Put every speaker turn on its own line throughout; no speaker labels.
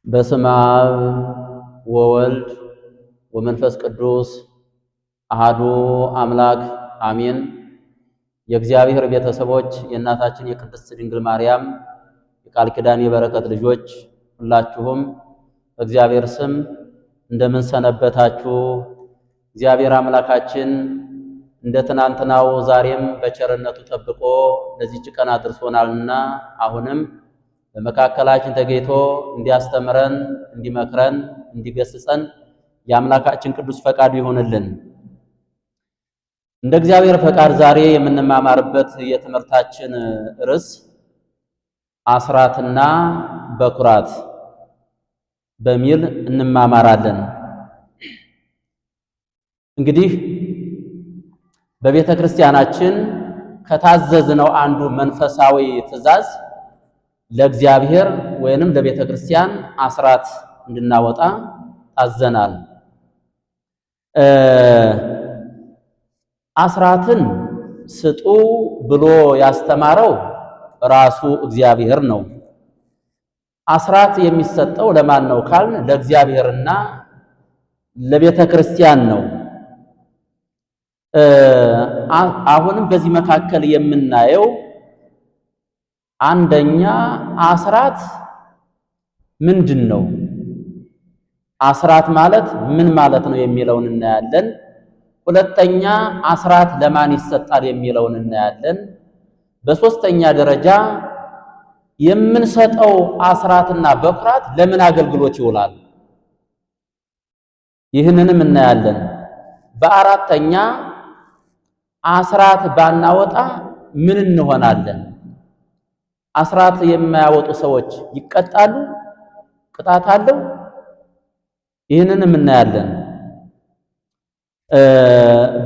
በስመ አብ ወወልድ ወመንፈስ ቅዱስ አሃዱ አምላክ አሜን። የእግዚአብሔር ቤተሰቦች የእናታችን የቅድስት ድንግል ማርያም የቃል ኪዳን የበረከት ልጆች ሁላችሁም በእግዚአብሔር ስም እንደምን ሰነበታችሁ? እግዚአብሔር አምላካችን እንደ ትናንትናው ዛሬም በቸርነቱ ጠብቆ ለዚህች ቀን አድርሶናልና አሁንም በመካከላችን ተገኝቶ እንዲያስተምረን፣ እንዲመክረን፣ እንዲገስጸን የአምላካችን ቅዱስ ፈቃዱ ይሆንልን። እንደ እግዚአብሔር ፈቃድ ዛሬ የምንማማርበት የትምህርታችን ርዕስ አስራትና በኩራት በሚል እንማማራለን። እንግዲህ በቤተ ክርስቲያናችን ከታዘዝነው አንዱ መንፈሳዊ ትእዛዝ ለእግዚአብሔር ወይንም ለቤተ ክርስቲያን አስራት እንድናወጣ ታዘናል። አስራትን ስጡ ብሎ ያስተማረው ራሱ እግዚአብሔር ነው። አስራት የሚሰጠው ለማን ነው ካልን ለእግዚአብሔርና ለቤተ ክርስቲያን ነው። አሁንም በዚህ መካከል የምናየው አንደኛ አስራት ምንድን ነው? አስራት ማለት ምን ማለት ነው የሚለውን እናያለን። ሁለተኛ አስራት ለማን ይሰጣል የሚለውን እናያለን። በሶስተኛ ደረጃ የምንሰጠው አስራትና በኩራት ለምን አገልግሎት ይውላል? ይህንንም እናያለን። በአራተኛ አስራት ባናወጣ ምን እንሆናለን? አስራት የማያወጡ ሰዎች ይቀጣሉ? ቅጣት አለው? ይህንንም እናያለን።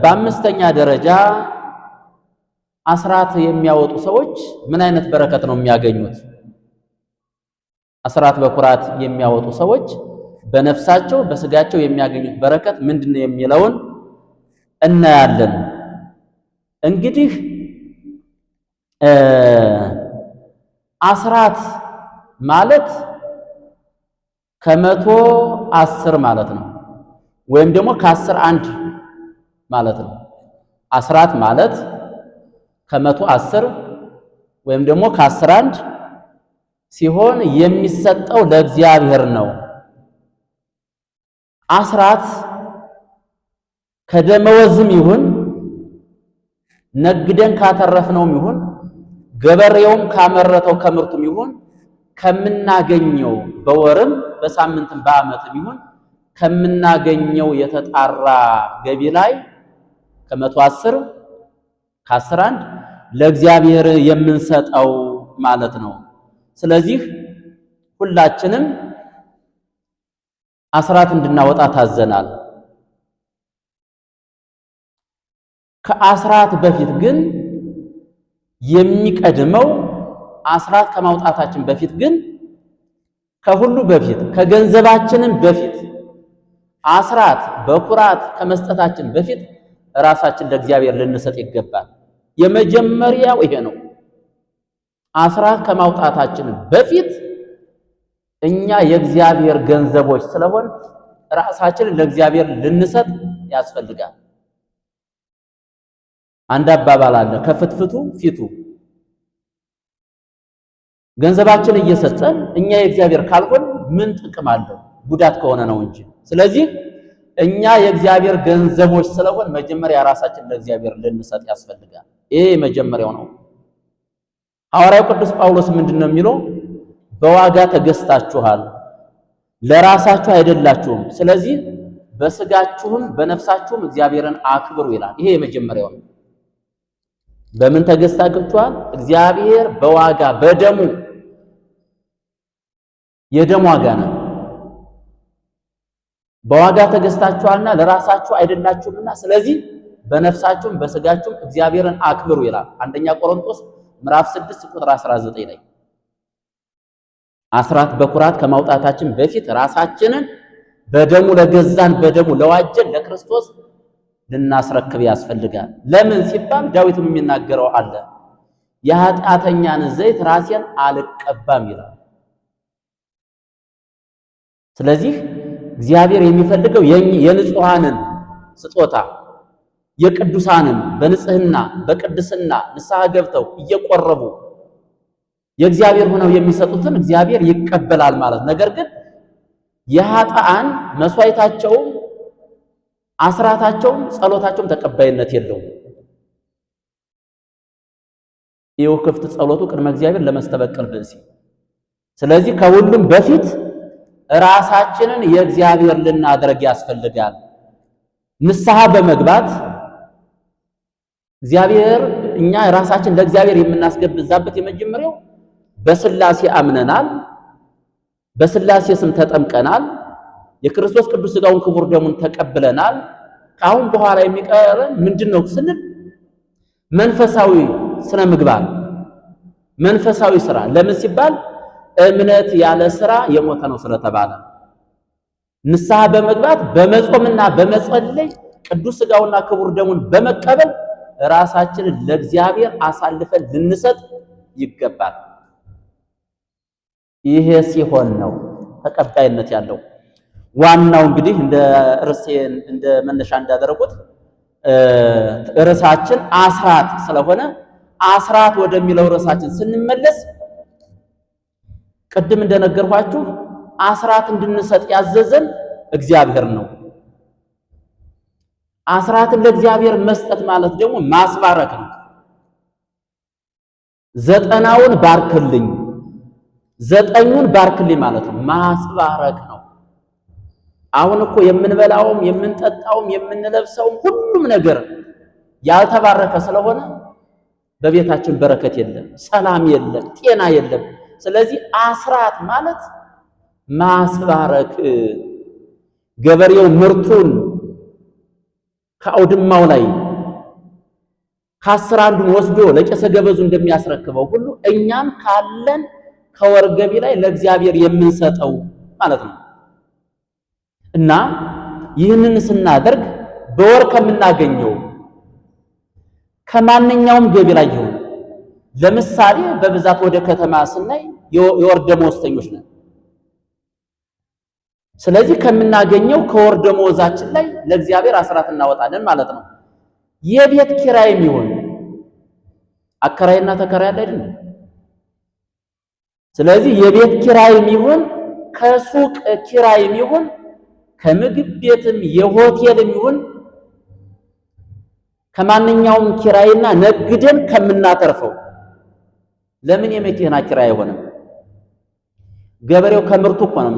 በአምስተኛ ደረጃ አስራት የሚያወጡ ሰዎች ምን አይነት በረከት ነው የሚያገኙት? አስራት በኩራት የሚያወጡ ሰዎች በነፍሳቸው በስጋቸው የሚያገኙት በረከት ምንድነው የሚለውን እናያለን። እንግዲህ አስራት ማለት ከመቶ 10 ማለት ነው፣ ወይም ደግሞ ከ10 1 ማለት ነው። አስራት ማለት ከመቶ 10 ወይም ደግሞ ከ10 1 ሲሆን የሚሰጠው ለእግዚአብሔር ነው። አስራት ከደመወዝም ይሁን ነግደን ካተረፍነውም ይሁን ገበሬውም ካመረተው ከምርቱም ይሁን ከምናገኘው በወርም በሳምንትም በዓመትም ይሁን ከምናገኘው የተጣራ ገቢ ላይ ከመቶ 10 ከ10 1 ለእግዚአብሔር የምንሰጠው ማለት ነው። ስለዚህ ሁላችንም አስራት እንድናወጣ ታዘናል። ከአስራት በፊት ግን የሚቀድመው አስራት ከማውጣታችን በፊት ግን ከሁሉ በፊት ከገንዘባችንም በፊት አስራት በኩራት ከመስጠታችን በፊት ራሳችን ለእግዚአብሔር ልንሰጥ ይገባል። የመጀመሪያው ይሄ ነው። አስራት ከማውጣታችን በፊት እኛ የእግዚአብሔር ገንዘቦች ስለሆን ራሳችንን ለእግዚአብሔር ልንሰጥ ያስፈልጋል። አንድ አባባል አለ፣ ከፍትፍቱ ፊቱ። ገንዘባችን እየሰጠን እኛ የእግዚአብሔር ካልሆን ምን ጥቅም አለው? ጉዳት ከሆነ ነው እንጂ። ስለዚህ እኛ የእግዚአብሔር ገንዘቦች ስለሆን መጀመሪያ ራሳችን ለእግዚአብሔር ልንሰጥ ያስፈልጋል። ይሄ መጀመሪያው ነው። ሐዋርያው ቅዱስ ጳውሎስ ምንድነው የሚለው? በዋጋ ተገዝታችኋል፣ ለራሳችሁ አይደላችሁም። ስለዚህ በስጋችሁም በነፍሳችሁም እግዚአብሔርን አክብሩ ይላል። ይሄ የመጀመሪያው ነው። በምን ተገዝታችኋል? እግዚአብሔር በዋጋ በደሙ፣ የደም ዋጋ ነው። በዋጋ ተገዝታችኋልና ለራሳችሁ አይደላችሁምና ስለዚህ በነፍሳችሁም በስጋችሁም እግዚአብሔርን አክብሩ ይላል። አንደኛ ቆሮንቶስ ምዕራፍ 6 ቁጥር 19 ላይ አስራት በኩራት ከማውጣታችን በፊት ራሳችንን በደሙ ለገዛን በደሙ ለዋጀን ለክርስቶስ ልናስረክብ ያስፈልጋል። ለምን ሲባል ዳዊትም የሚናገረው አለ፣ የኃጢአተኛን ዘይት ራሴን አልቀባም ይላል። ስለዚህ እግዚአብሔር የሚፈልገው የንጹሃንን ስጦታ የቅዱሳንን በንጽህና በቅድስና ንስሐ ገብተው እየቆረቡ የእግዚአብሔር ሆነው የሚሰጡትን እግዚአብሔር ይቀበላል ማለት። ነገር ግን የኃጥአን መስዋዕታቸውም አስራታቸውም ጸሎታቸውም ተቀባይነት የለውም። ይኸው ክፍት ጸሎቱ ቅድመ እግዚአብሔር ለመስተበቀል ብእሲ። ስለዚህ ከሁሉም በፊት ራሳችንን የእግዚአብሔር ልናደርግ ያስፈልጋል። ንስሐ በመግባት እግዚአብሔር እኛ ራሳችን ለእግዚአብሔር የምናስገብዛበት የመጀመሪያው በስላሴ አምነናል፣ በስላሴ ስም ተጠምቀናል፣ የክርስቶስ ቅዱስ ሥጋውን ክቡር ደሙን ተቀብለናል። ከአሁን በኋላ የሚቀረን ምንድነው ስንል መንፈሳዊ ስነ ምግባር፣ መንፈሳዊ ስራ። ለምን ሲባል እምነት ያለ ስራ የሞተ ነው ስለተባለ ንስሐ በመግባት በመጾምና በመጸለይ ቅዱስ ሥጋውና ክቡር ደሙን በመቀበል ራሳችንን ለእግዚአብሔር አሳልፈን ልንሰጥ ይገባል። ይሄ ሲሆን ነው ተቀባይነት ያለው። ዋናው እንግዲህ እንደ መነሻ እንዳደረጉት ርዕሳችን አስራት ስለሆነ አስራት ወደሚለው ርዕሳችን ስንመለስ ቅድም እንደነገርኳችሁ አስራት እንድንሰጥ ያዘዘን እግዚአብሔር ነው። አስራትን ለእግዚአብሔር መስጠት ማለት ደግሞ ማስባረክ ነው። 90ውን ባርክልኝ፣ 9ኙን ባርክልኝ ማለት ነው፣ ማስባረክ ነው። አሁን እኮ የምንበላውም የምንጠጣውም የምንለብሰውም ሁሉም ነገር ያልተባረከ ስለሆነ በቤታችን በረከት የለም፣ ሰላም የለም፣ ጤና የለም። ስለዚህ አስራት ማለት ማስባረክ፣ ገበሬው ምርቱን ከአውድማው ላይ ከ10 አንዱን ወስዶ ለቄሰ ገበዙ እንደሚያስረክበው ሁሉ እኛም ካለን ከወር ገቢ ላይ ለእግዚአብሔር የምንሰጠው ማለት ነው። እና ይህንን ስናደርግ በወር ከምናገኘው ከማንኛውም ገቢ ላይ ይሁን። ለምሳሌ በብዛት ወደ ከተማ ስናይ የወር ደመወዝተኞች ነን። ስለዚህ ከምናገኘው ከወር ደመወዛችን ላይ ለእግዚአብሔር አስራት እናወጣለን ማለት ነው። የቤት ኪራይም ይሁን አከራይና ተከራይ አይደል? ስለዚህ የቤት ኪራይም ይሁን ከሱቅ ኪራይም ይሁን ከምግብ ቤትም የሆቴልም ይሁን ከማንኛውም ኪራይና ነግደን ከምናተርፈው ለምን የመኪና ኪራይ አይሆንም? ገበሬው ከምርቱ እኮ ነው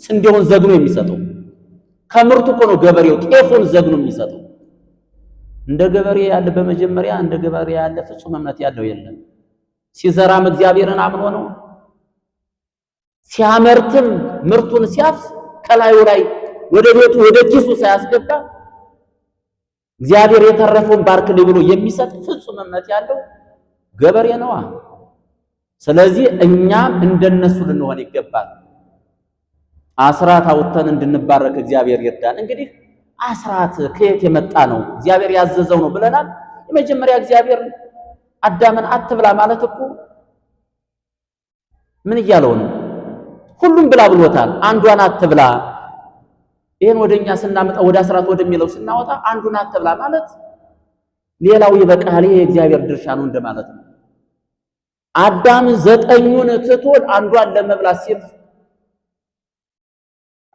ስንዴውን ዘግኖ የሚሰጠው። ከምርቱ እኮ ነው ገበሬው ጤፉን ዘግኖ የሚሰጠው። እንደ ገበሬ ያለ በመጀመሪያ እንደ ገበሬ ያለ ፍጹም እምነት ያለው የለም። ሲዘራም እግዚአብሔርን አምኖ ነው። ሲያመርትም ምርቱን ሲያፍስ ከላዩ ላይ ወደ ቤቱ ወደ ኪሱ ሳያስገባ እግዚአብሔር የተረፈውን ባርክልኝ ብሎ የሚሰጥ ፍጹም እምነት ያለው ገበሬ ነዋ። ስለዚህ እኛም እንደነሱ ልንሆን ይገባል። አስራት አውጥተን እንድንባረክ እግዚአብሔር ይርዳን። እንግዲህ አስራት ከየት የመጣ ነው? እግዚአብሔር ያዘዘው ነው ብለናል። የመጀመሪያ እግዚአብሔር አዳምን አትብላ ማለት እኮ ምን እያለው ነው? ሁሉም ብላ ብሎታል። አንዷን አትብላ። ይሄን ወደኛ ስናመጣ ወደ አስራት ወደሚለው ስናወጣ አንዱን አትብላ ማለት ሌላው ይበቃል፣ ይሄ የእግዚአብሔር ድርሻ ነው እንደማለት ነው። አዳም 9ኙን ትቶ አንዷን ለመብላት ሲል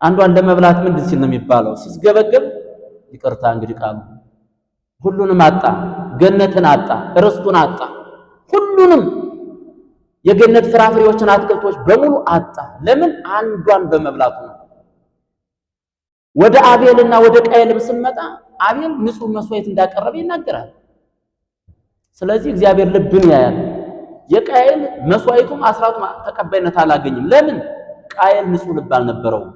አንዷን ለመብላት ምንድን ሲል ነው የሚባለው? ሲስገበገብ፣ ይቅርታ እንግዲህ ቃሉ ሁሉንም አጣ። ገነትን አጣ፣ ርስቱን አጣ፣ ሁሉንም የገነት ፍራፍሬዎችን አትክልቶች በሙሉ አጣ። ለምን? አንዷን በመብላቱ ነው። ወደ አቤልና ወደ ቃየልም ስንመጣ አቤል ንጹህ መስዋዕት እንዳቀረበ ይናገራል። ስለዚህ እግዚአብሔር ልብን ያያል። የቃየል መስዋዕቱም አስራቱም ተቀባይነት አላገኝም። ለምን? ቃየል ንጹህ ልብ አልነበረውም።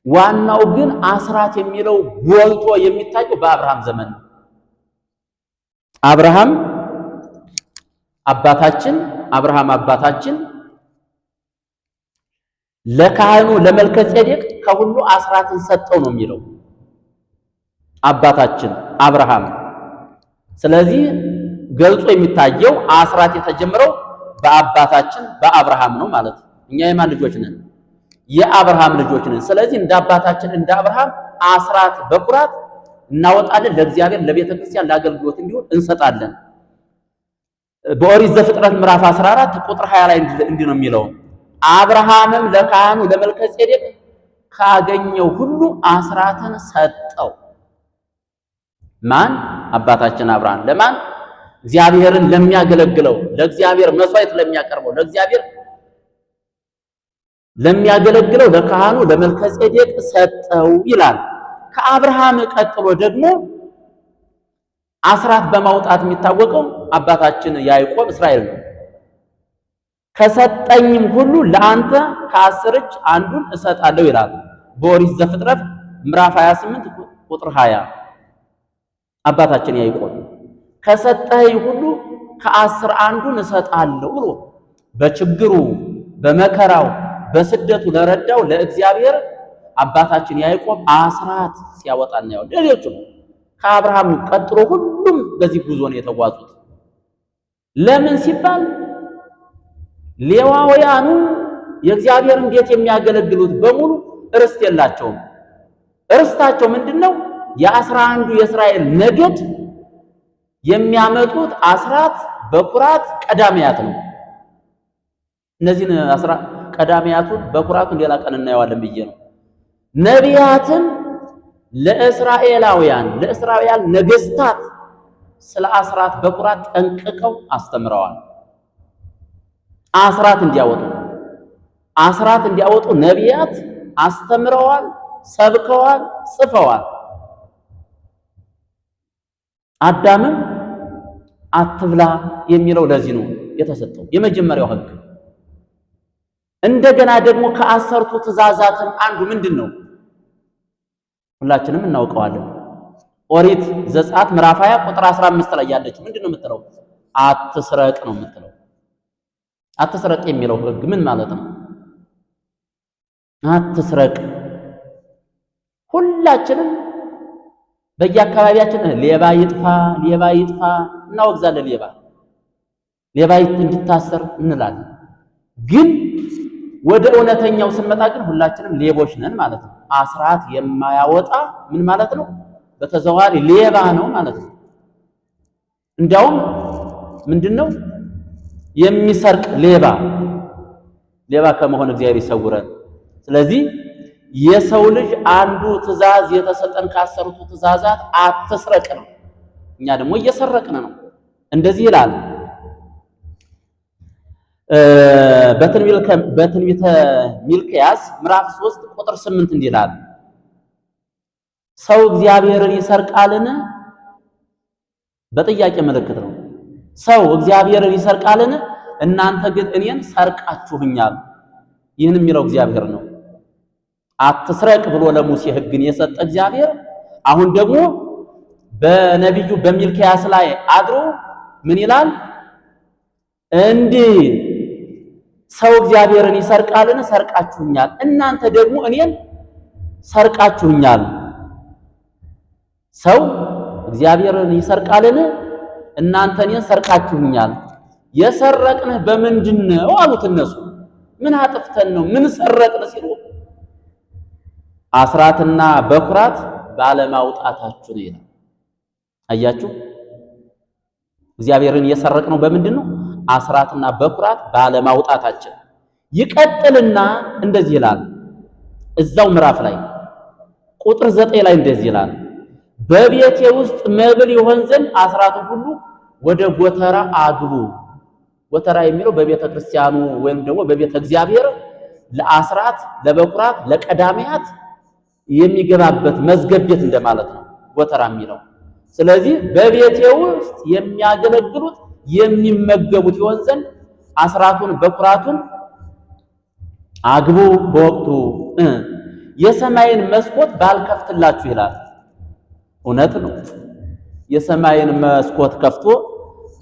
ዋናው ግን አስራት የሚለው ጎልቶ የሚታየው በአብርሃም ዘመን ነው። አብርሃም አባታችን ለካህኑ ለመልከጼዴቅ ከሁሉ አስራትን ሰጠው ነው የሚለው አባታችን አብርሃም። ስለዚህ ገልጾ የሚታየው አስራት የተጀመረው በአባታችን በአብርሃም ነው ማለት ነው። እኛ የማን ልጆች ነን? የአብርሃም ልጆች ነን። ስለዚህ እንደ አባታችን እንደ አብርሃም አስራት በኩራት እናወጣለን፣ ለእግዚአብሔር ለቤተ ክርስቲያን ለአገልግሎት እንዲሆን እንሰጣለን። በኦሪት ዘፍጥረት ምዕራፍ 14 ቁጥር 20 ላይ እንዲህ ነው የሚለው፣ አብርሃምም ለካህኑ ለመልከጼዴቅ ካገኘው ሁሉ አስራትን ሰጠው። ማን? አባታችን አብርሃም። ለማን? እግዚአብሔርን ለሚያገለግለው፣ ለእግዚአብሔር መስዋዕት ለሚያቀርበው፣ ለእግዚአብሔር ለሚያገለግለው ለካህኑ ለመልከጼዴቅ ሰጠው ይላል። ከአብርሃም ቀጥሎ ደግሞ አስራት በማውጣት የሚታወቀው አባታችን ያዕቆብ እስራኤል ነው። ከሰጠኝም ሁሉ ለአንተ ከ10 እጅ አንዱን እሰጣለሁ ይላል በኦሪት ዘፍጥረት ምዕራፍ 28 ቁጥር 20። አባታችን ያዕቆብ ከሰጠኝ ሁሉ ከ10 አንዱን እሰጣለሁ ብሎ በችግሩ በመከራው በስደቱ ለረዳው ለእግዚአብሔር አባታችን ያዕቆብ አስራት ሲያወጣ እናየዋለን። ሌሎቹ ከአብርሃም ቀጥሎ ሁሉም በዚህ ጉዞ ነው የተጓዙት። ለምን ሲባል ሌዋውያኑ የእግዚአብሔርን ቤት የሚያገለግሉት በሙሉ ርስት የላቸውም። ርስታቸው ምንድነው? የ11ዱ የእስራኤል ነገድ የሚያመጡት አስራት በኩራት ቀዳሚያት ነው። እነዚህን ቀዳሚያቱን በኩራቱን ሌላ ቀን እናየዋለን ብዬ ነው። ነቢያትን ለእስራኤላውያን ነገስታት ስለ አስራት በኩራት ጠንቅቀው አስተምረዋል። አስራት እንዲያወጡ ነቢያት አስተምረዋል፣ ሰብከዋል፣ ጽፈዋል። አዳምም አትብላ የሚለው ለዚህ ነው የተሰጠው የመጀመሪያው ሕግ። እንደገና ደግሞ ከ10ቱ ትእዛዛትም አንዱ ምንድነው? ሁላችንም እናውቀዋለን። ኦሪት ዘጸአት ምዕራፍ 20 ቁጥር 15 ላይ ያለችው ምንድነው የምትለው? አትስረቅ ነው የምትለው። አትስረቅ የሚለው ሕግ ምን ማለት ነው? አትስረቅ። ሁላችንም በየአካባቢያችን ሌባ ይጥፋ እናወግዛለን። ሌባ እንድታሰር እንላለን። ግን ወደ እውነተኛው ስንመጣ ግን ሁላችንም ሌቦች ነን ማለት ነው። አስራት የማያወጣ ምን ማለት ነው? በተዘዋዋሪ ሌባ ነው ማለት ነው። እንዲያውም ምንድነው የሚሰርቅ ሌባ ከመሆን እግዚአብሔር ይሰውረን። ስለዚህ የሰው ልጅ አንዱ ትእዛዝ የተሰጠን ከ10ቱ ትእዛዛት አትስረቅ ነው። እኛ ደግሞ እየሰረቅን ነው። እንደዚህ ይላል በትንቢተ ሚልክያስ ምዕራፍ 3 ቁጥር 8 እንዲህ ይላል፣ ሰው እግዚአብሔርን ይሰርቃልን? በጥያቄ ምልክት ነው። ሰው እግዚአብሔርን ይሰርቃልን? እናንተ ግን እኔን ሰርቃችሁኛል። ይህን የሚለው እግዚአብሔር ነው። አትስረቅ ብሎ ለሙሴ ሕግን የሰጠ እግዚአብሔር አሁን ደግሞ በነቢዩ በሚልክያስ ላይ አድሮ ምን ይላል? እንዲህ ሰው እግዚአብሔርን ይሰርቃልን? ሰርቃችሁኛል። እናንተ ደግሞ እኔን ሰርቃችሁኛል። ሰው እግዚአብሔርን ይሰርቃልን? እናንተ እኔን ሰርቃችሁኛል። የሰረቅንህ በምንድን ነው አሉት እነሱ። ምን አጥፍተን ነው? ምን ሰረቅን ሲሉ አስራትና በኩራት ባለማውጣታችሁ ነው ይላል። አያችሁ፣ እግዚአብሔርን የሰረቅነው በምንድን ነው? አስራትና በኩራት ባለማውጣታችን። ይቀጥልና እንደዚህ ይላል እዛው ምዕራፍ ላይ ቁጥር 9 ላይ እንደዚህ ይላል፣ በቤቴ ውስጥ መብል ይሆን ዘንድ አስራቱን ሁሉ ወደ ጎተራ አግቡ። ጎተራ የሚለው በቤተ ክርስቲያኑ ወይም ደግሞ በቤተ እግዚአብሔር ለአስራት ለበኩራት ለቀዳሚያት የሚገባበት መዝገብ ቤት እንደማለት ነው ጎተራ የሚለው። ስለዚህ በቤቴ ውስጥ የሚያገለግሉት የሚመገቡት ይሆን ዘንድ አስራቱን በኩራቱን አግቡ በወቅቱ የሰማይን መስኮት ባልከፍትላችሁ ይላል። እውነት ነው። የሰማይን መስኮት ከፍቶ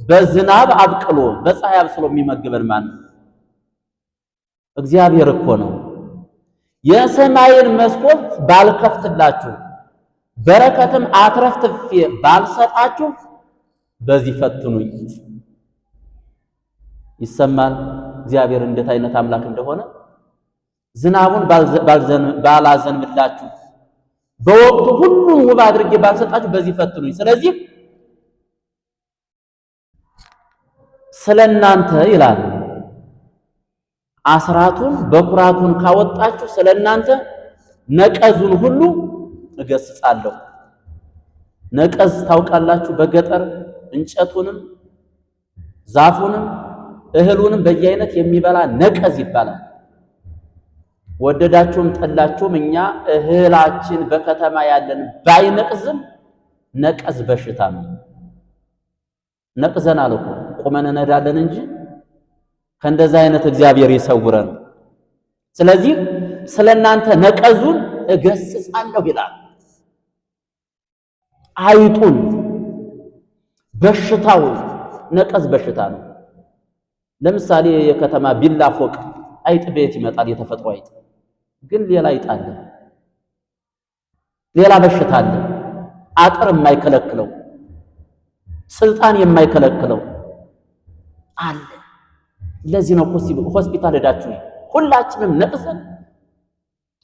በዝናብ አብቅሎ በፀሐይ አብስሎ የሚመግበን ማን ነው? እግዚአብሔር እኮ ነው። የሰማይን መስኮት ባልከፍትላችሁ በረከትም አትረፍትፌ ባልሰጣችሁ በዚህ ፈትኑኝ። ይሰማል እግዚአብሔር እንዴት አይነት አምላክ እንደሆነ። ዝናቡን ባላዘንብላችሁ በወቅቱ ሁሉን ውብ አድርጌ ባልሰጣችሁ በዚህ ፈትኑኝ። ስለዚህ ስለናንተ ይላል አስራቱን በኩራቱን ካወጣችሁ ስለናንተ ነቀዙን ሁሉ እገስጻለሁ። ነቀዝ ታውቃላችሁ? በገጠር እንጨቱንም ዛፉንም እህሉንም በየአይነት የሚበላ ነቀዝ ይባላል። ወደዳችሁም ጠላችሁም እኛ እህላችን በከተማ ያለን ባይነቅዝም ነቀዝ በሽታ ነው። ነቅዘናል እኮ ቁመን እንሄዳለን እንጂ ከእንደዛ አይነት እግዚአብሔር ይሰውረን። ስለዚህ ስለናንተ ነቀዙን እገስጻለሁ ይላል። አይጡን በሽታው ነቀዝ በሽታ ነው። ለምሳሌ የከተማ ቢላ ፎቅ አይጥ ቤት ይመጣል። የተፈጥሮ አይጥ ግን ሌላ አይጥ አለ፣ ሌላ በሽታ አለ። አጥር የማይከለክለው ስልጣን የማይከለክለው አለ። ለዚህ ነው ሆስፒታል ሄዳችሁ ሁላችንም ነቅዘን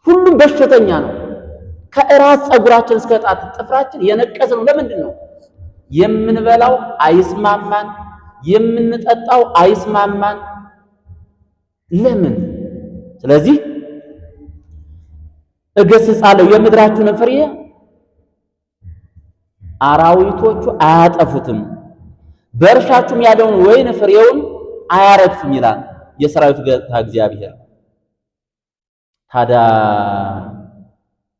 ሁሉም በሽተኛ ነው። ከእራስ ፀጉራችን እስከ ጣት ጥፍራችን የነቀዘ ነው። ለምንድን ነው? የምንበላው አይስማማን፣ የምንጠጣው አይስማማን። ለምን? ስለዚህ እገስጻለሁ የምድራችሁን ፍሬ አራዊቶቹ አያጠፉትም፣ በእርሻችሁም ያለውን ወይን ፍሬውን አያረግፍም ይላል የሰራዊት ጌታ እግዚአብሔር። ታዲያ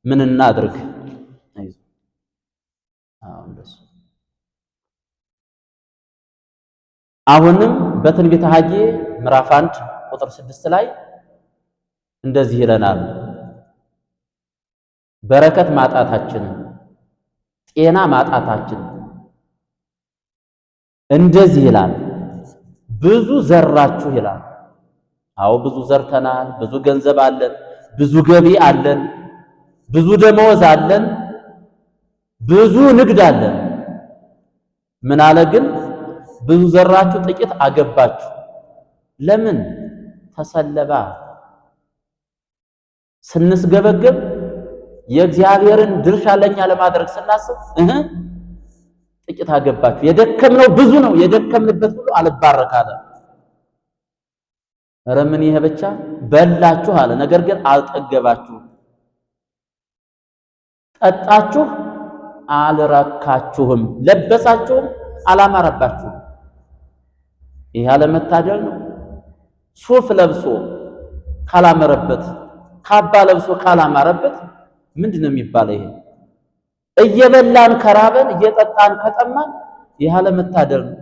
ምን እናድርግ? አሁንም በትንቢተ ሐጌ ምዕራፍ 1 ቁጥር 6 ላይ እንደዚህ ይለናል። በረከት ማጣታችን፣ ጤና ማጣታችን እንደዚህ ይላል። ብዙ ዘራችሁ ይላል። አዎ ብዙ ዘርተናል። ብዙ ገንዘብ አለን፣ ብዙ ገቢ አለን፣ ብዙ ደመወዝ አለን፣ ብዙ ንግድ አለን። ምን አለ ግን? ብዙ ዘራችሁ፣ ጥቂት አገባችሁ። ለምን? ተሰለባ ስንስገበገብ የእግዚአብሔርን ድርሻ ለኛ ለማድረግ ስናስብ ጥቂት አገባችሁ። የደከምነው ብዙ ነው፣ የደከምንበት ሁሉ አልባረክ አለ። ኧረ ምን ይሄ ብቻ በላችሁ አለ፣ ነገር ግን አልጠገባችሁም። ጠጣችሁ አልረካችሁም፣ ለበሳችሁም አላማረባችሁም። ይሄ አለመታደል ነው። ሱፍ ለብሶ ካላመረበት፣ ካባ ለብሶ ካላማረበት ምንድነው የሚባለው? ይሄ እየበላን ከራበን እየጠጣን ከጠማን ይሄ አለመታደል ነው።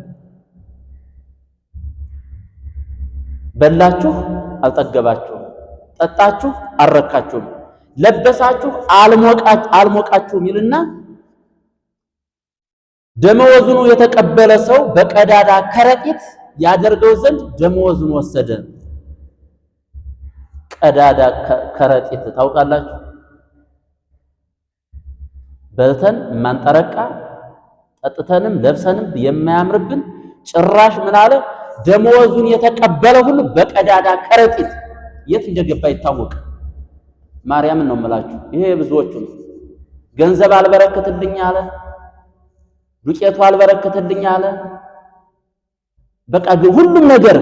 በላችሁ አልጠገባችሁም፣ ጠጣችሁ አልረካችሁም፣ ለበሳችሁ አልሞቃችሁም ይልና ደመወዙን የተቀበለ ሰው በቀዳዳ ከረጢት ያደርገው ዘንድ ደመወዙን ወሰደ። ቀዳዳ ከረጢት ታውቃላችሁ? በልተን ማንጠረቃ ጠጥተንም ለብሰንም የማያምርብን ጭራሽ ምን አለ? ደመወዙን የተቀበለ ሁሉ በቀዳዳ ከረጢት የት እንደገባ ይታወቅ። ማርያምን ነው የምላችሁ። ይሄ ብዙዎቹ ነው። ገንዘብ አልበረከትልኝ አለ፣ ዱቄቱ አልበረከትልኝ አለ። በቃ ሁሉም ነገር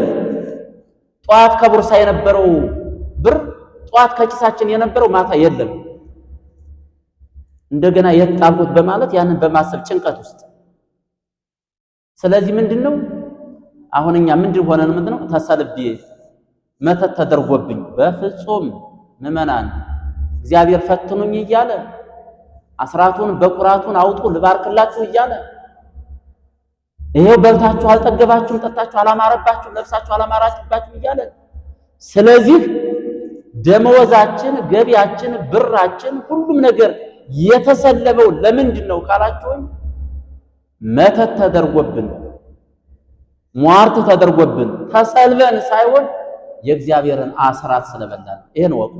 ጧት ከቦርሳ የነበረው ብር ጧት ከኪሳችን የነበረው ማታ የለም። እንደገና የጣልኩት በማለት ያንን በማሰብ ጭንቀት ውስጥ። ስለዚህ ምንድነው አሁን እኛ ምንድን ሆነን ምንድነው ተሰልቤ መተት ተደርጎብኝ? በፍጹም ምዕመናን እግዚአብሔር ፈትኑኝ እያለ አስራቱን በኩራቱን አውጡ ልባርክላችሁ እያለ ይሄው በልታችሁ አልጠገባችሁም፣ ጠጣችሁ አላማረባችሁም፣ ለብሳችሁ አላማራችሁባችሁም እያለ ስለዚህ ደመወዛችን፣ ገቢያችን፣ ብራችን፣ ሁሉም ነገር የተሰለበው ለምንድን ነው ካላችሁኝ መተት ተደርጎብን ሟርት ተደርጎብን ተሰልበን ሳይሆን የእግዚአብሔርን አስራት ስለበላን። ይሄን ወቁ።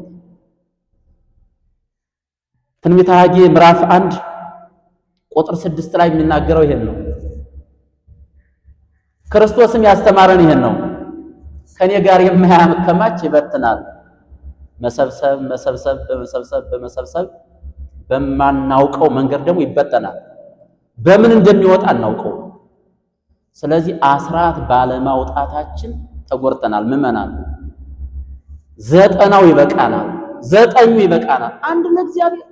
ትንቢተ ሐጌ ምዕራፍ 1 ቁጥር 6 ላይ የሚናገረው ይሄን ነው። ክርስቶስም ያስተማረን ይሄን ነው። ከኔ ጋር የማያከማች ይበትናል፣ መሰብሰብ በማናውቀው መንገድ ደግሞ ይበተናል። በምን እንደሚወጣ እናውቀው። ስለዚህ አስራት ባለማውጣታችን ተጎርተናል። ምዕመናን 90 ይበቃናል፣ 9 ይበቃናል። አንድ ለእግዚአብሔር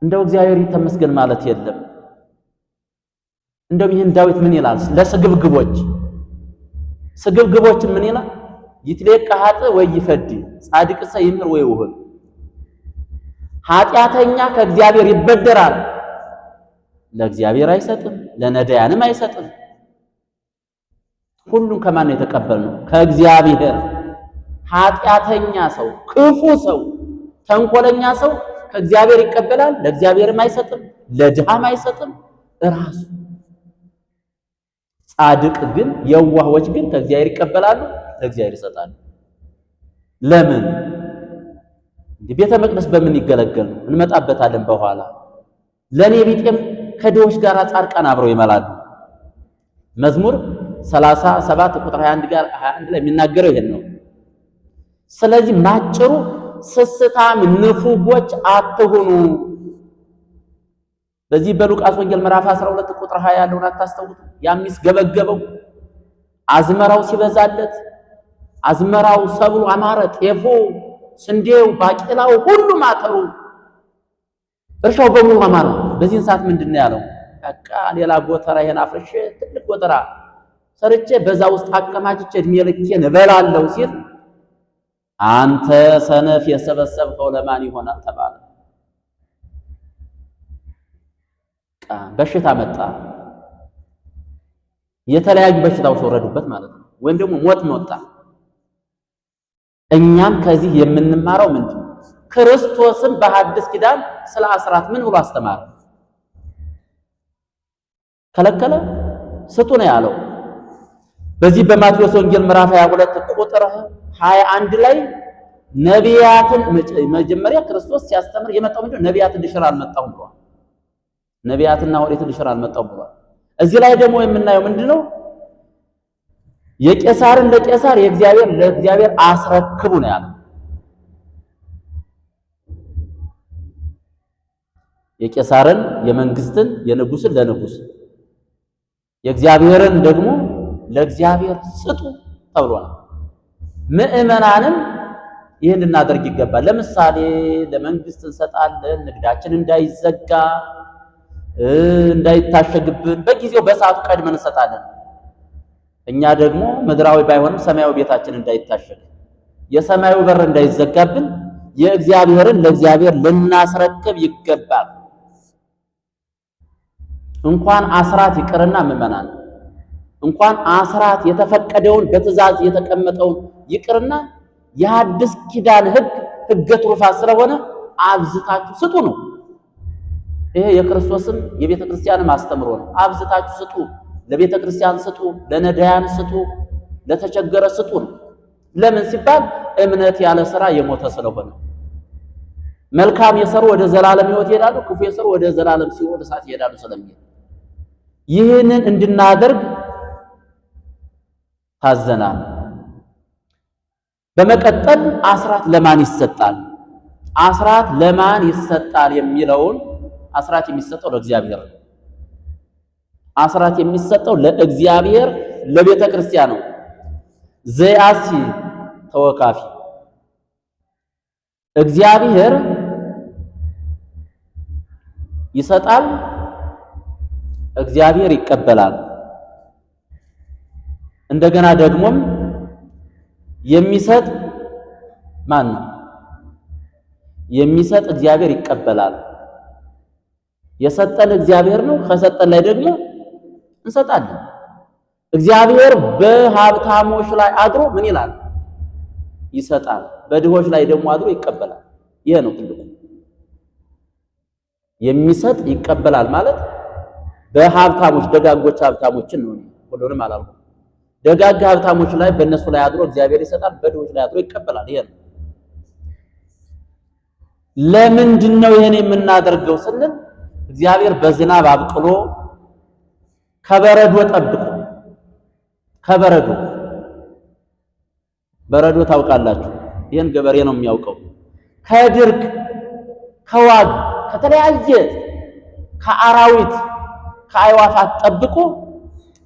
እንደው እግዚአብሔር ይተመስገን ማለት የለም። እንደው ይህን ዳዊት ምን ይላል? ስግብግቦች ምን ይላል? ይትሌቀ ኃጥእ ወይ ይፈዲ ጻድቅሰ ይምር ወይ ውህብ። ኃጢአተኛ ከእግዚአብሔር ይበደራል፣ ለእግዚአብሔር አይሰጥም፣ ለነዳያንም አይሰጥም። ሁሉም ከማን ነው የተቀበልነው? ከእግዚአብሔር። ኃጢአተኛ ሰው፣ ክፉ ሰው፣ ተንኮለኛ ሰው ከእግዚአብሔር ይቀበላል፣ ለእግዚአብሔርም አይሰጥም፣ ለድሃም አይሰጥም እራሱ። ጻድቅ ግን የዋሆች ግን ከእግዚአብሔር ይቀበላሉ፣ ለእግዚአብሔር ይሰጣሉ። ለምን? ቤተ መቅደስ በምን ይገለገል ነው? እንመጣበታለን በኋላ። ለኔ ቢጤም ከድሆች ጋር ጻድቃን አብረው ይመላሉ። መዝሙር 37 ቁጥር 21 ላይ የሚናገረው ይሄን ነው። ስለዚህ ማጭሩ ስስታም ንፉጎች አትሁኑ። በዚህ በሉቃስ ወንጌል ምዕራፍ 12 ቁጥር 20 ያለውን አታስተውሉ? የሚስገበገበው አዝመራው ሲበዛለት፣ አዝመራው ሰብሉ አማረ፣ ጤፉ፣ ስንዴው፣ ባቄላው ሁሉ ማተሩ፣ እርሻው በሙሉ አማረ። በዚህን ሰዓት ምንድን ነው ያለው? በቃ ሌላ ጎተራ ይሄን አፍርሼ ትልቅ ጎተራ ሰርቼ በዛ ውስጥ አከማችቼ እድሜ ልኬን እበላለሁ ሲል አንተ ሰነፍ የሰበሰብከው ለማን ይሆናል ተባለ። በሽታ መጣ። የተለያዩ በሽታዎች ወረዱበት ማለት ነው። ወይም ደግሞ ሞት መጣ። እኛም ከዚህ የምንማረው ምንድን ነው? ክርስቶስም በሐዲስ ኪዳን ስለ አስራት ምን ብሎ አስተማረ? ከለከለ? ስጡ ነው ያለው። በዚህ በማቴዎስ ወንጌል ምዕራፍ 22 ቁጥር 21 ላይ ነቢያትን መጀመሪያ ክርስቶስ ሲያስተምር የመጣው ምንድነው? ነቢያትን ልሽር አልመጣሁም ብሏል። ነቢያትና ኦሪትን ልሽር አልመጣሁም ብሏል። እዚህ ላይ ደግሞ የምናየው ምንድነው? የቄሳርን ለቄሳር የእግዚአብሔር ለእግዚአብሔር አስረክቡ ነው ያለው። የቄሳርን የመንግስትን የንጉስን ለንጉስ የእግዚአብሔርን ደግሞ ለእግዚአብሔር ስጡ ተብሏል። ምእመናንም ይህን እናደርግ ይገባል። ለምሳሌ ለመንግስት እንሰጣለን፣ ንግዳችን እንዳይዘጋ እንዳይታሸግብን በጊዜው በሰዓቱ ቀድመን እንሰጣለን። እኛ ደግሞ ምድራዊ ባይሆንም ሰማያዊ ቤታችን እንዳይታሸግ የሰማዩ በር እንዳይዘጋብን የእግዚአብሔርን ለእግዚአብሔር ልናስረክብ ይገባል። እንኳን አስራት ይቅርና ምእመናን እንኳን አስራት የተፈቀደውን በትእዛዝ የተቀመጠውን ይቅርና የሐዲስ ኪዳን ሕገ ትሩፋት ስለሆነ አብዝታችሁ ስጡ ነው። ይሄ የክርስቶስም የቤተ ክርስቲያንም አስተምሮ ነው። አብዝታችሁ ስጡ፣ ለቤተ ክርስቲያን ስጡ፣ ለነዳያን ስጡ፣ ለተቸገረ ስጡ ነው። ለምን ሲባል እምነት ያለ ሥራ የሞተ ስለሆነ። መልካም የሰሩ ወደ ዘላለም ሕይወት ይሄዳሉ፣ ክፉ የሰሩ ወደ ዘላለም ሲኦል እሳት ይሄዳሉ ስለሚል ይህንን እንድናደርግ ታዘናል። በመቀጠል አስራት ለማን ይሰጣል? አስራት ለማን ይሰጣል የሚለውን አስራት የሚሰጠው ለእግዚአብሔር ነው። አስራት የሚሰጠው ለእግዚአብሔር ለቤተ ክርስቲያን ነው። ዘያሲ ተወካፊ እግዚአብሔር ይሰጣል፣ እግዚአብሔር ይቀበላል። እንደገና ደግሞም የሚሰጥ ማን ነው? የሚሰጥ እግዚአብሔር ይቀበላል። የሰጠን እግዚአብሔር ነው። ከሰጠን ላይ ደግሞ እንሰጣለን። እግዚአብሔር በሀብታሞች ላይ አድሮ ምን ይላል? ይሰጣል። በድሆች ላይ ደግሞ አድሮ ይቀበላል። ይሄ ነው ትልቁ። የሚሰጥ ይቀበላል ማለት በሀብታሞች ደጋጎች ሀብታሞችን ነው። ሁሉንም አላልኩም። ደጋግ ሀብታሞች ላይ በእነሱ ላይ አድሮ እግዚአብሔር ይሰጣል፣ በድሆች ላይ አድሮ ይቀበላል። ይሄ ነው። ለምንድን ነው ይሄን የምናደርገው ስንል እግዚአብሔር በዝናብ አብቅሎ ከበረዶ ጠብቆ ከበረዶ በረዶ ታውቃላችሁ። ይህን ገበሬ ነው የሚያውቀው። ከድርቅ ከዋግ ከተለያየ ከአራዊት ከአይዋፋት ጠብቆ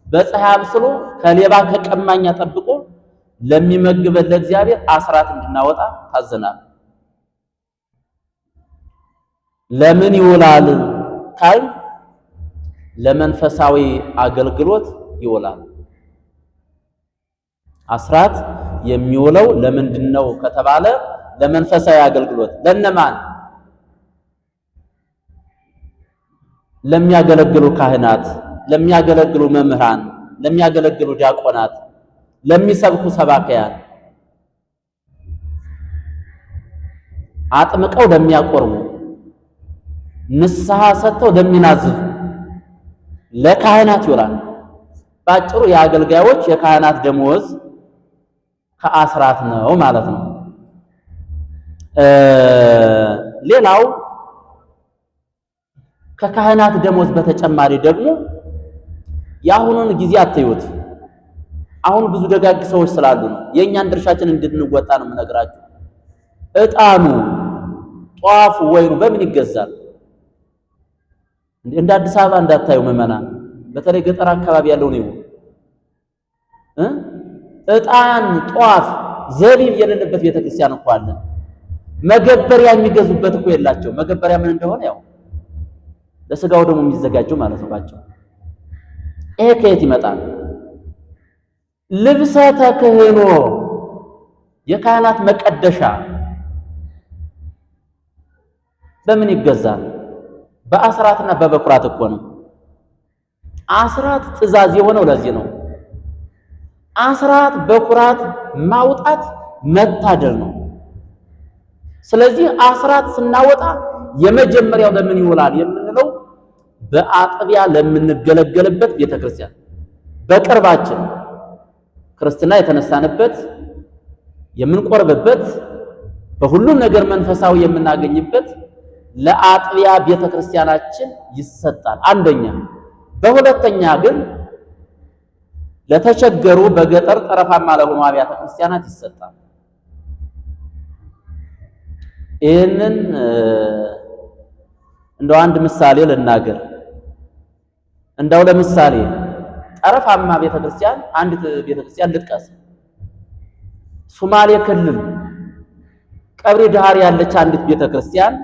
በፀሐይ አብስሎ ከሌባ ከቀማኛ ጠብቆ ለሚመግበን ለእግዚአብሔር አስራት እንድናወጣ ታዘናል። ለምን ይውላል ካል ለመንፈሳዊ አገልግሎት ይውላል። አስራት የሚውለው ለምንድነው ከተባለ ለመንፈሳዊ አገልግሎት። ለነማን? ለሚያገለግሉ ካህናት፣ ለሚያገለግሉ መምህራን፣ ለሚያገለግሉ ዲያቆናት፣ ለሚሰብኩ ሰባክያን፣ አጥምቀው ለሚያቆርቡ፣ ንስሐ ሰጥተው ለሚናዝዙ ለካህናት ይውላል። ባጭሩ የአገልጋዮች የካህናት ደሞዝ ከአስራት ነው ማለት ነው። ሌላው ከካህናት ደሞዝ በተጨማሪ ደግሞ የአሁኑን ጊዜ አትዩት። አሁን ብዙ ደጋግ ሰዎች ስላሉ ነው የእኛን ድርሻችን እንድንወጣ ነው የምነግራችሁ። ዕጣኑ፣ ጧፉ፣ ወይኑ በምን ይገዛል? እንደ አዲስ አበባ እንዳታዩ ምዕመናን፣ በተለይ ገጠር አካባቢ ያለው ነው። ዕጣን፣ ጧፍ፣ ዘቢብ የሌለበት ቤተክርስቲያን እኮ አለ። መገበሪያ የሚገዙበት እኮ የላቸው። መገበሪያ ምን እንደሆነ ያው ለስጋው ደግሞ የሚዘጋጀው ማለት ነው ባጭሩ። ይሄ ከየት ይመጣል? ልብሰ ተክህኖ የካህናት መቀደሻ በምን ይገዛል? በአስራትና በበኩራት እኮ ነው። አስራት ትእዛዝ የሆነው ለዚህ ነው። አስራት በኩራት ማውጣት መታደል ነው። ስለዚህ አስራት ስናወጣ የመጀመሪያው ለምን ይውላል የምንለው በአጥቢያ ለምንገለገልበት ቤተክርስቲያን፣ በቅርባችን ክርስትና የተነሳንበት የምንቆርብበት በሁሉም ነገር መንፈሳዊ የምናገኝበት ለአጥቢያ ቤተክርስቲያናችን ይሰጣል። አንደኛ። በሁለተኛ ግን ለተቸገሩ በገጠር ጠረፋማ ለሆኑ አብያተ ክርስቲያናት ይሰጣል። ይህንን እንደው አንድ ምሳሌ ልናገር። እንደው ለምሳሌ ጠረፋማ ቤተክርስቲያን አንዲት ቤተክርስቲያን ልጥቀስ። ሶማሌ ክልል ቀብሪ ዳህር ያለች አንዲት ቤተክርስቲያን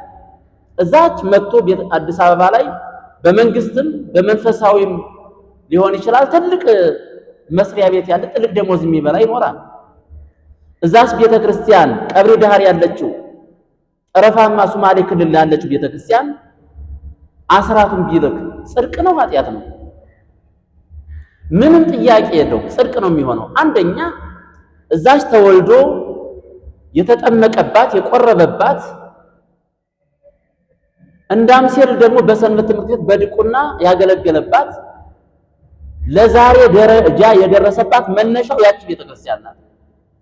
እዛች መጥቶ አዲስ አበባ ላይ በመንግስትም በመንፈሳዊም ሊሆን ይችላል ትልቅ መስሪያ ቤት ያለ ትልቅ ደሞዝ የሚበላ ይኖራል። እዛች ቤተክርስቲያን ቀብሪ ዳህር ያለችው ጠረፋማ ሶማሌ ክልል ያለችው ቤተክርስቲያን አስራቱን ቢልክ ጽድቅ ነው ኃጢአት ነው? ምንም ጥያቄ የለው፣ ጽድቅ ነው የሚሆነው። አንደኛ እዛች ተወልዶ የተጠመቀባት የቆረበባት እንዳም ሲል ደግሞ በሰንበት ትምህርት ቤት በድቁና ያገለገለባት ለዛሬ ደረጃ የደረሰባት መነሻው ያቺ ቤተክርስቲያን ናት።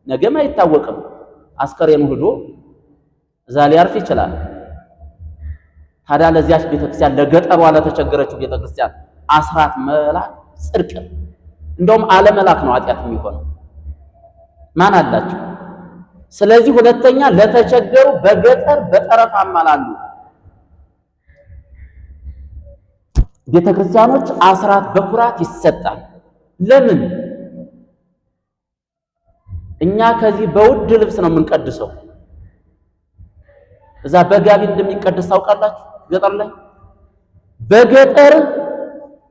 ነገም አይታወቅም፣ አስከሬኑ ሄዶ እዛ ሊያርፍ ይችላል። ታዲያ ለዚያች ቤተክርስቲያን ለገጠሯ ለተቸገረችው ቤተክርስቲያን አስራት መላክ ጽድቅ፣ እንደውም አለመላክ ነው ኃጢአት የሚሆነው። ማን አላቸው? ስለዚህ ሁለተኛ ለተቸገሩ በገጠር በጠረፋማ ላሉ ቤተክርስቲያኖች አስራት በኩራት ይሰጣል። ለምን? እኛ ከዚህ በውድ ልብስ ነው የምንቀድሰው። እዛ በጋቢ እንደሚቀደስ ታውቃላችሁ? ገጠር ላይ በገጠር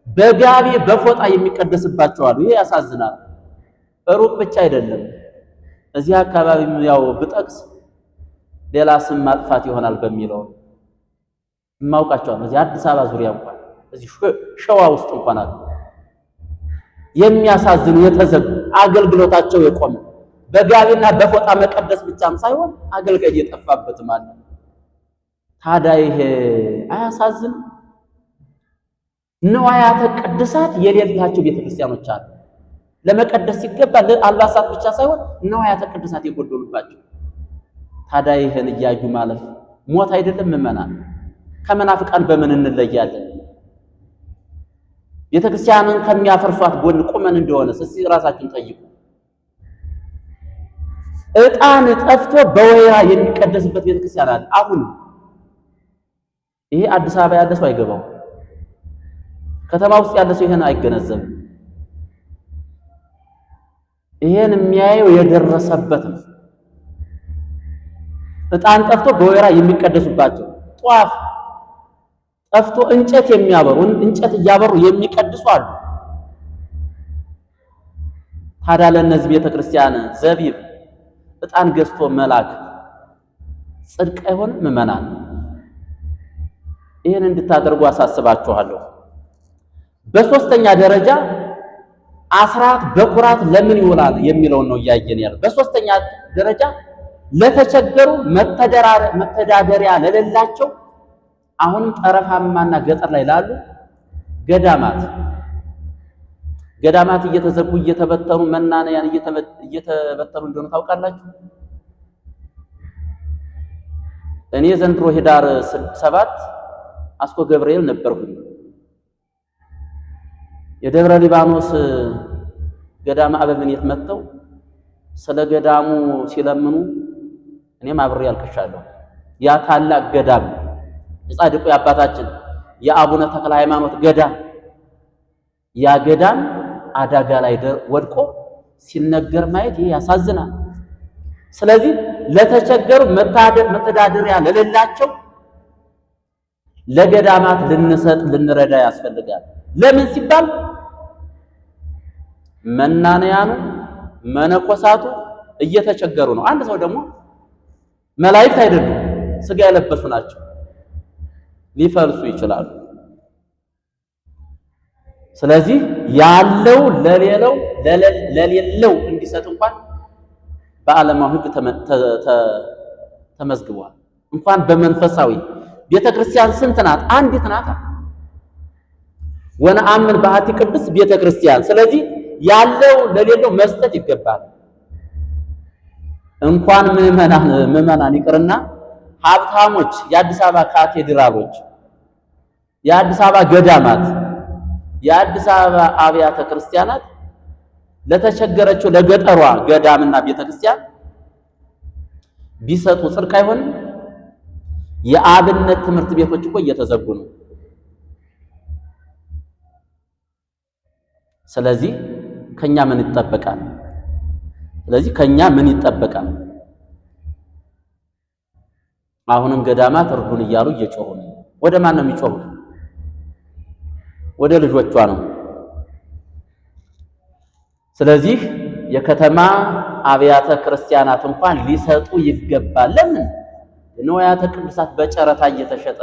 በጋቢ በፎጣ የሚቀደስባቸው አሉ። ይሄ ያሳዝናል። ሩቅ ብቻ አይደለም፣ እዚህ አካባቢም ያው ብጠቅስ ሌላ ስም ማጥፋት ይሆናል በሚለው የማውቃቸዋለሁ። እዚህ አዲስ አበባ ዙሪያ እንኳን እዚህ ሸዋ ውስጥ እንኳን አሉ። የሚያሳዝኑ የተዘጉ አገልግሎታቸው የቆመ በጋቢና በፎጣ መቀደስ ብቻም ሳይሆን አገልጋይ እየጠፋበትም አለ። ታዲያ ይሄ አያሳዝን? ንዋያተ ቅድሳት የሌላቸው ቤተክርስቲያኖች አሉ። ለመቀደስ ሲገባ አልባሳት ብቻ ሳይሆን ንዋያተ ቅድሳት የጎደሉባቸው። ታዲያ ይሄን እያዩ ማለፍ ሞት አይደለም? ምዕመናን ከመናፍቃን በምን እንለያለን? ቤተክርስቲያንን ከሚያፈርሷት ጎን ቁመን እንደሆነ እስቲ ራሳችሁን ጠይቁ። ዕጣን ጠፍቶ በወይራ የሚቀደስበት ቤተክርስቲያን አለ። አሁን ይሄ አዲስ አበባ ያለ ሰው አይገባው፣ ከተማ ውስጥ ያለ ሰው ይሄን አይገነዘብም። ይሄን የሚያየው የደረሰበት ነው። ዕጣን ጠፍቶ በወይራ የሚቀደሱባቸው፣ ጧፍ ጠፍቶ እንጨት የሚያበሩ እንጨት እያበሩ የሚቀድሱ አሉ። ታዲያ ለእነዚህ ቤተክርስቲያን ዘቢብ ዕጣን ገዝቶ መላክ ጽድቅ አይሆንም? ምዕመናን ይህን እንድታደርጉ አሳስባችኋለሁ። በሶስተኛ ደረጃ አስራት በኩራት ለምን ይውላል የሚለውን ነው እያየን ያለው። በሶስተኛ ደረጃ ለተቸገሩ መተዳደሪያ ለሌላቸው፣ አሁንም ጠረፋማና ገጠር ላይ ላሉ ገዳማት እየተዘጉ እየተበተኑ መናንያን እየተበተኑ እንደሆነ ታውቃላችሁ። እኔ ዘንድሮ ኅዳር 7 አስኮ ገብርኤል ነበርኩኝ። የደብረ ሊባኖስ ገዳማ አበምኔት መጥተው ስለ ገዳሙ ሲለምኑ እኔም አብሬ አልቅሻለሁ። ያ ታላቅ ገዳም የጻድቁ የአባታችን የአቡነ ተክለ ሃይማኖት ገዳም፣ ያ ገዳም አደጋ ላይ ወድቆ ሲነገር ማየት ይሄ ያሳዝናል። ስለዚህ ለተቸገሩ መተዳደሪያ ለሌላቸው ለገዳማት ልንሰጥ ልንረዳ ያስፈልጋል። ለምን ሲባል መናንያኑ መነኮሳቱ እየተቸገሩ ነው። አንድ ሰው ደግሞ መላእክት አይደሉም፣ ስጋ የለበሱ ናቸው፣ ሊፈልሱ ይችላሉ። ስለዚህ ያለው ለሌለው እንዲሰጥ እንኳን በዓለማዊ ሕግ ተመዝግቧል። እንኳን በመንፈሳዊ ቤተክርስቲያን ስንት ናት? አንዲት ናት። ወነአምን በአሐቲ ቅድስት ቤተክርስቲያን። ስለዚህ ያለው ለሌለው መስጠት ይገባል። እንኳን ምዕመናን ይቅርና ሀብታሞች፣ የአዲስ አበባ ካቴድራሎች፣ የአዲስ አበባ ገዳማት፣ የአዲስ አበባ አብያተ ክርስቲያናት ለተቸገረችው ለገጠሯ ገዳምና ቤተክርስቲያን ቢሰጡ ጽድቅ አይሆንም? የአብነት ትምህርት ቤቶች እኮ እየተዘጉ ነው። ስለዚህ ከኛ ምን ይጠበቃል? አሁንም ገዳማት እርዱን እያሉ እየጮሁ ነው። ወደ ማን ነው የሚጮሁት? ወደ ልጆቿ ነው። ስለዚህ የከተማ አብያተ ክርስቲያናት እንኳን ሊሰጡ ይገባል። ለምን? ንዋያተ ቅዱሳት በጨረታ እየተሸጠ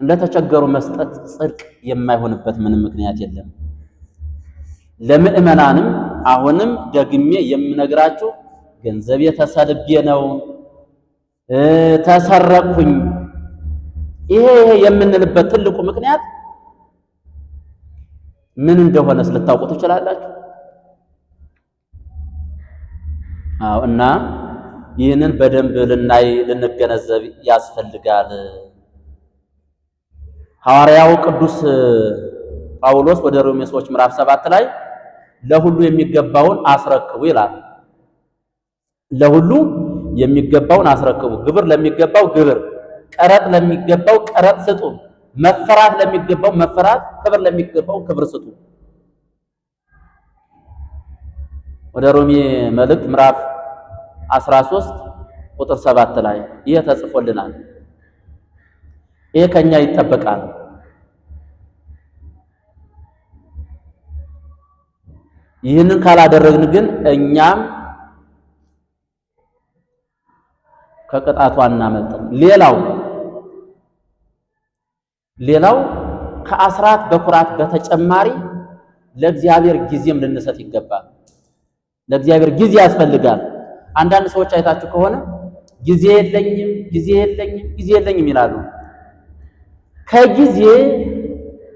እንደተቸገሩ መስጠት ጽድቅ የማይሆንበት ምንም ምክንያት የለም። ለምእመናንም አሁንም ደግሜ የምነግራችሁ ገንዘብ የተሰልቤ ነው ተሰረቅኩኝ ይሄ የምንልበት ትልቁ ምክንያት ምን እንደሆነ ልታውቁ ትችላላችሁ። እና ይህንን በደንብ ልንገነዘብ ያስፈልጋል። ሐዋርያው ቅዱስ ጳውሎስ ወደ ሮሜ ሰዎች ምዕራፍ 7 ላይ ለሁሉ የሚገባውን አስረክቡ ይላል። ለሁሉ የሚገባውን አስረክቡ፣ ግብር ለሚገባው ግብር፣ ቀረጥ ለሚገባው ቀረጥ ስጡ፣ መፈራት ለሚገባው መፈራት፣ ክብር ለሚገባው ክብር ስጡ። ወደ ሮሜ መልእክት ምዕራፍ 13 ቁጥር 7 ላይ ይሄ ተጽፎልናል። ይሄ ከኛ ይጠበቃል። ይህንን ካላደረግን ግን እኛም ከቅጣቱ አናመልጥም። ሌላው ከአስራት በኩራት በተጨማሪ ለእግዚአብሔር ጊዜም ልንሰጥ ይገባል። ለእግዚአብሔር ጊዜ ያስፈልጋል። አንዳንድ ሰዎች አይታችሁ ከሆነ ጊዜ የለኝም ይላሉ። ከጊዜ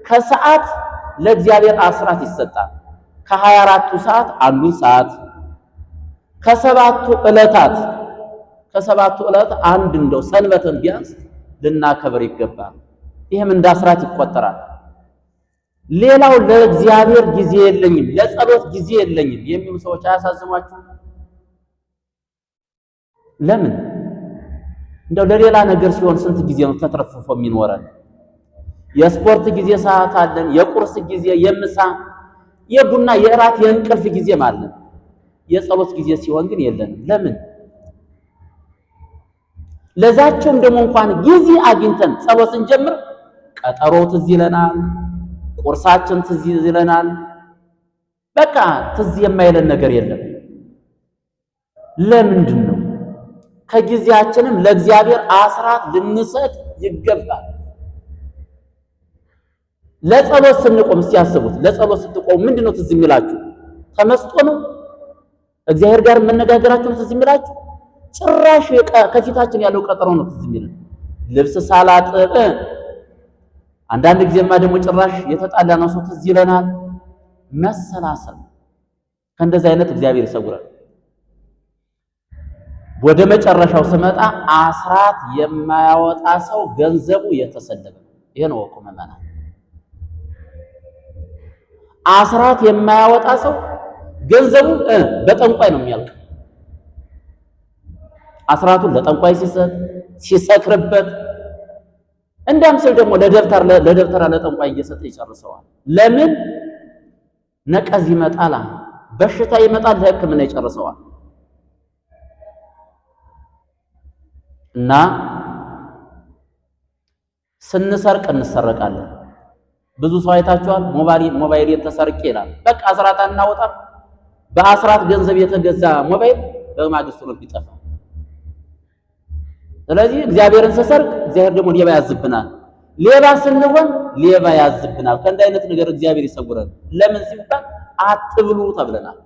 ከሰዓት ለእግዚአብሔር አስራት ይሰጣል። ከ24ቱ ሰዓት አንዱን ሰዓት፣ ከሰባቱ ዕለት አንድ እንደው ሰንበትን ቢያንስ ልናከብር ይገባል። ይህም እንደ አስራት ይቆጠራል። ሌላው ለእግዚአብሔር ጊዜ የለኝም፣ ለጸሎት ጊዜ የለኝም የሚሉ ሰዎች አያሳዝኗችሁ? ለምን እንደው ለሌላ ነገር ሲሆን ስንት ጊዜ ነው ተትረፍፎ የሚኖረን? የስፖርት ጊዜ ሰዓት አለን፣ የቁርስ ጊዜ፣ የምሳ፣ የቡና፣ የእራት፣ የእንቅልፍ ጊዜ ማለት የጸሎት ጊዜ ሲሆን ግን የለንም። ለምን? ለዛቸውም ደግሞ እንኳን ጊዜ አግኝተን ጸሎት ስንጀምር ቀጠሮ ትዝ ይለናል፣ ቁርሳችን ትዝ ይለናል። በቃ ትዝ የማይለን ነገር የለም። ለምንድን ነው? ከጊዜያችንም ለእግዚአብሔር አስራት ልንሰጥ ይገባል። ለጸሎት ስንቆም እስቲ ያስቡት። ለጸሎት ስትቆሙ ምንድነው ትዝ የሚላችሁ? ተመስጦ ነው? እግዚአብሔር ጋር መነጋገራችሁ ነው ትዝ የሚላችሁ? ጭራሽ ከፊታችን ያለው ቀጠሮ ነው ትዝ የሚለን። ልብስ ሳላጥብ አንዳንድ ጊዜማ ደግሞ ጭራሽ የተጣላ ነው ሰው ትዝ ይለናል። መሰላሰል ከእንደዚህ አይነት እግዚአብሔር ይሰውራል። ወደ መጨረሻው ስመጣ አስራት የማያወጣ ሰው ገንዘቡ የተሰለበ። ይሄ ነው ወቁ መመናን። አስራት የማያወጣ ሰው ገንዘቡ በጠንቋይ ነው የሚያልቅ። አስራቱን ለጠንቋይ ሲሰጥ ሲሰክርበት፣ እንዳም ሲል ደግሞ ለደብተራ ለጠንቋይ እየሰጠ ይጨርሰዋል። ለምን? ነቀዝ ይመጣል፣ በሽታ ይመጣል፣ ለሕክምና ይጨርሰዋል። እና ስንሰርቅ እንሰረቃለን። ብዙ ሰው አይታችኋል። ሞባይል ተሰርቄ ይላል። በቃ አስራት አናወጣም። በአስራት ገንዘብ የተገዛ ሞባይል በማግስቱ ነው ቢጠፋ። ስለዚህ እግዚአብሔርን ስሰርቅ እግዚአብሔር ደግሞ ሌባ ያዝብናል። ሌባ ስንሆን ሌባ ያዝብናል። ከእንዲህ አይነት ነገር እግዚአብሔር ይሰውረን። ለምን ሲባል አትብሉ ተብለናል፣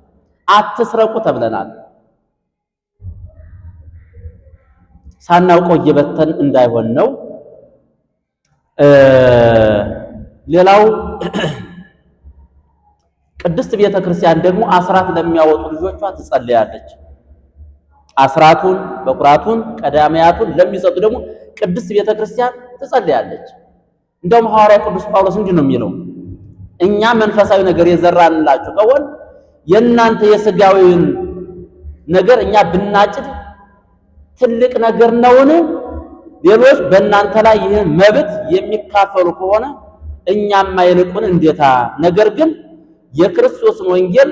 አትስረቁ ተብለናል። ሳናውቀው እየበተን እንዳይሆን ነው። ሌላው ቅድስት ቤተ ክርስቲያን ደግሞ አስራት ለሚያወጡ ልጆቿ ትጸልያለች። አስራቱን በኩራቱን ቀዳሚያቱን ለሚሰጡ ደግሞ ቅድስት ቤተ ክርስቲያን ትጸልያለች። እንደውም ሐዋርያ ቅዱስ ጳውሎስ እንዲህ ነው የሚለው፣ እኛ መንፈሳዊ ነገር የዘራንላችሁ ከሆነ የእናንተ የሥጋዊውን ነገር እኛ ብናጭድ ትልቅ ነገር ነውን? ሌሎች በእናንተ ላይ ይህን መብት የሚካፈሉ ከሆነ እኛማ ይልቁን እንዴታ! ነገር ግን የክርስቶስን ወንጌል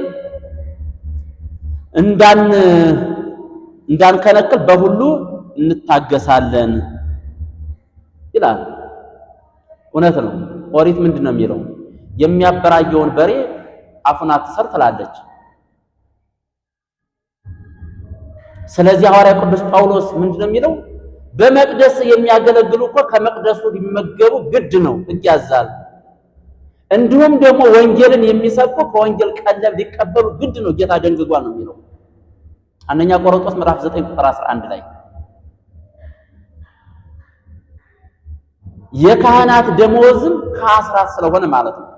እንዳንከለክል በሁሉ እንታገሳለን ይላል። እውነት ነው። ኦሪት ምንድን ነው የሚለው? የሚያበራየውን በሬ አፉን አትሰር ትላለች። ስለዚህ ሐዋርያ ቅዱስ ጳውሎስ ምንድን ነው የሚለው? በመቅደስ የሚያገለግሉ እኮ ከመቅደሱ ሊመገቡ ግድ ነው፣ ሕግ ያዛል። እንዲሁም ደግሞ ወንጌልን የሚሰብኩ ከወንጌል ቀለብ ሊቀበሉ ግድ ነው፣ ጌታ ደንግጓል ነው የሚለው አንደኛ ቆሮንቶስ ምዕራፍ 9 ቁጥር 11 ላይ። የካህናት ደመወዝም ከአስራት ስለሆነ ማለት ነው።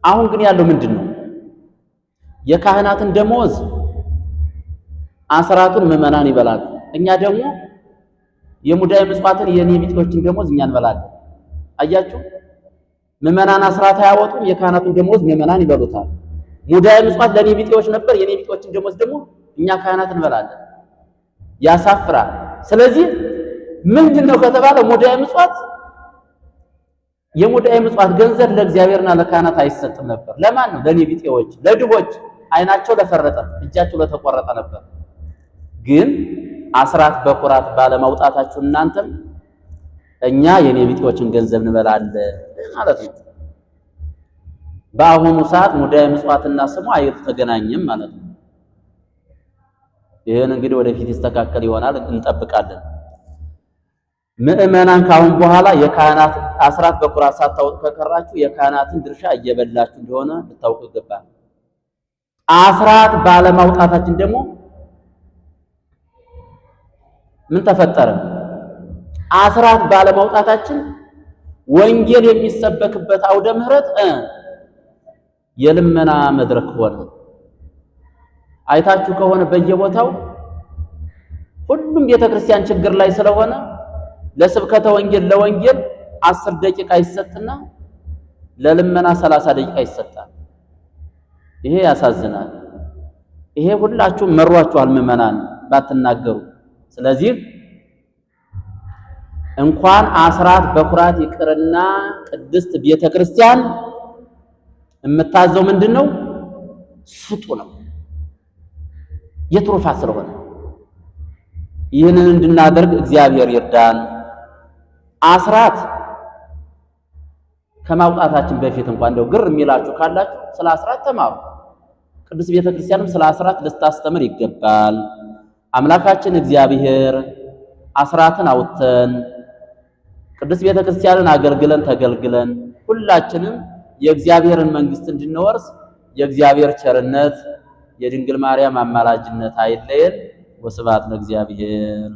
አሁን ግን ያለው ምንድን ነው? የካህናትን ደመወዝ አስራቱን ምዕመናን ይበላሉ። እኛ ደግሞ የሙዳየ ምጽዋትን የኔቢጤዎችን ደመወዝ እኛ እንበላለን። አያችሁ፣ ምዕመናን አስራት አያወጡም፣ የካህናቱን ደመወዝ ምዕመናን ይበሉታል። ሙዳየ ምጽዋት ለኔቢጤዎች ነበር፣ የኔቢጤዎችን ደመወዝ ደግሞ እኛ ካህናት እንበላለን። ያሳፍራል። ስለዚህ ምንድነው ከተባለ ሙዳየ ምጽዋት የሙዳየ ምጽዋት ገንዘብ ለእግዚአብሔርና ለካህናት አይሰጥም ነበር። ለማን ነው? ለኔቢጤዎች፣ ለድሆች፣ አይናቸው ለፈረጠ፣ እጃቸው ለተቆረጠ ነበር። ግን አስራት በኩራት ባለማውጣታችሁ እናንተም እኛ የኔቢጤዎችን ገንዘብ እንበላለን ማለት ነው። በአሁኑ ሰዓት ሙዳየ ምጽዋትና ስሙ አይተገናኝም ማለት ነው። ይሄን እንግዲህ ወደፊት ይስተካከል ይሆናል እንጠብቃለን። ምዕመናን ካሁን በኋላ የካህናት አስራት በኩራት ሳታወጡ ከቀራችሁ የካህናትን ድርሻ እየበላችሁ እንደሆነ ልታውቁ ይገባል። አስራት ባለማውጣታችን ደግሞ ምን ተፈጠረ? አስራት ባለማውጣታችን ወንጌል የሚሰበክበት አውደ ምሕረት የልመና መድረክ ሆነ። አይታችሁ ከሆነ በየቦታው ሁሉም ቤተክርስቲያን ችግር ላይ ስለሆነ ለስብከተ ወንጌል ለወንጌል 10 ደቂቃ ይሰጥና ለልመና 30 ደቂቃ ይሰጣል። ይሄ ያሳዝናል። ይሄ ሁላችሁም መሯችኋል ምዕመናን። ባትናገሩ። ስለዚህ እንኳን አስራት በኩራት ይቅርና ቅድስት ቤተክርስቲያን የምታዘው ምንድነው? ስጡ ነው፣ የትሩፋት ስለሆነ ይህንን እንድናደርግ እግዚአብሔር ይርዳን። አስራት ከማውጣታችን በፊት እንኳን እንደው ግር የሚላችሁ ካላችሁ ስለ አስራት ተማሩ። ቅድስት ቤተክርስቲያንም ስለ አስራት ልታስተምር ይገባል። አምላካችን እግዚአብሔር አስራትን አውጥተን ቅድስት ቤተክርስቲያንን አገልግለን ተገልግለን ሁላችንም የእግዚአብሔርን መንግስት እንድንወርስ የእግዚአብሔር ቸርነት የድንግል ማርያም አማላጅነት አይለየን። ወስብሐት ለእግዚአብሔር።